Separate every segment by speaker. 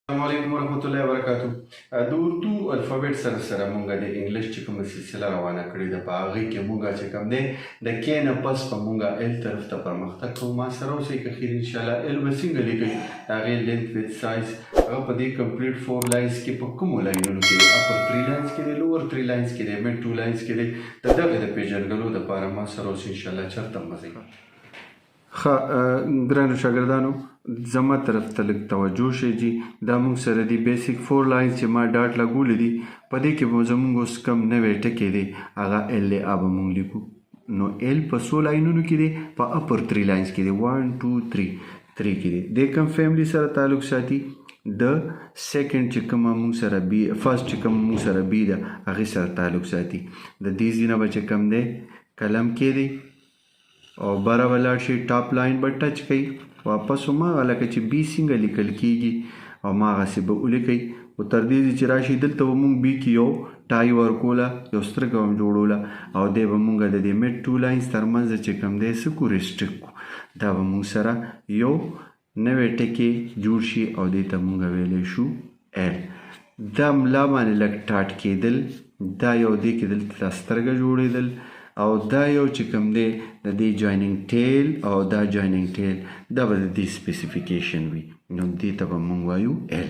Speaker 1: السلام علیکم ورحمۃ اللہ وبرکاتہ د اردو الفابیټ سره سره مونږ د انګلیش چې کومه سلسله روانه کړې ده په هغې کې مونږ چې کوم دی د کې نه پس په مونږ ال طرف ته پرمختګ کوو. ما سره اوسئ که خیر انشاءالله ال به څنګه لیکئ د هغې لینت ویت سایز هغه په دې کمپلیټ 4 لاینز کې په کومو لاینونو کې دی؟ اپر 3 لاینز کې دی، لوور 3 لاینز کې دی، مډ 2 لاینز کې دی. د دغې د پیژندلو دپاره ما سره اوس انشاءالله چېرته مزئ. ښه ګرانو شاګردانو زما طرف ته لږ توجه شئ جي. دا موږ سره دي بیسیک 4 لاینز چې ما ډاټ لګولی دي، په دې کې به زموږ اوس کم نوی ټکی دی هغه ال دی، هغه به موږ لیکو. نو ال په څو لاینونو کې دی؟ په اپر 3 لاینز کې دی، 1 2 3 3 کې دی. د کوم فیملی سره تعلق ساتي؟ د سیکنډ چې کومه موږ سره بي، فرست چې کومه موږ سره بي ده هغې سره تعلق ساتي. د دې ځینه به چې کوم دی قلم کې دی او بره به لاړ شي، ټاپ لاین به ټچ کوي، واپس هماغه لکه چې بي څنګه لیکل کېږي هماغسې به ولیکئ. خو تر دې چې راشي دلته به مونږ بي کې یو ټای ورکوله، یو سترګه هم جوړوله او دی به مونږ د دې مډ 2 لاینز تر منځ چې کوم دی څه کو ریسټریکټ کړو. دا به مونږ سره یو نوی ټکی جوړ شي او دې ته مونږ ویلی شو ال. دا ملا باندې لږ ټاټ کېدل، دا یو دې کې دلته دا سترګه جوړېدل او دا یو چې کوم دی د دې جویننګ ټیل او دا جویننګ ټیل، دا به د دې سپیسیفیکیشن وي. نو دې ته به مونږ وایو ال.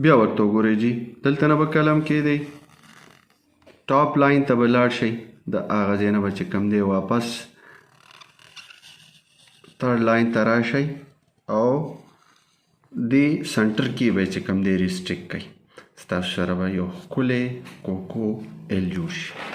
Speaker 1: بیا ورته وګورئ جي، دلته نه به قلم کې دی، ټاپ لاین ته به لاړ شئ، د هغه ځای نه به چې کوم دی واپس تھرډ لاین ته راشئ او دې سنټر کې به چې کوم دی ریسټریکټ کوئ. ستاسو سره به یو ښکلی کوکو ال جوړ شي.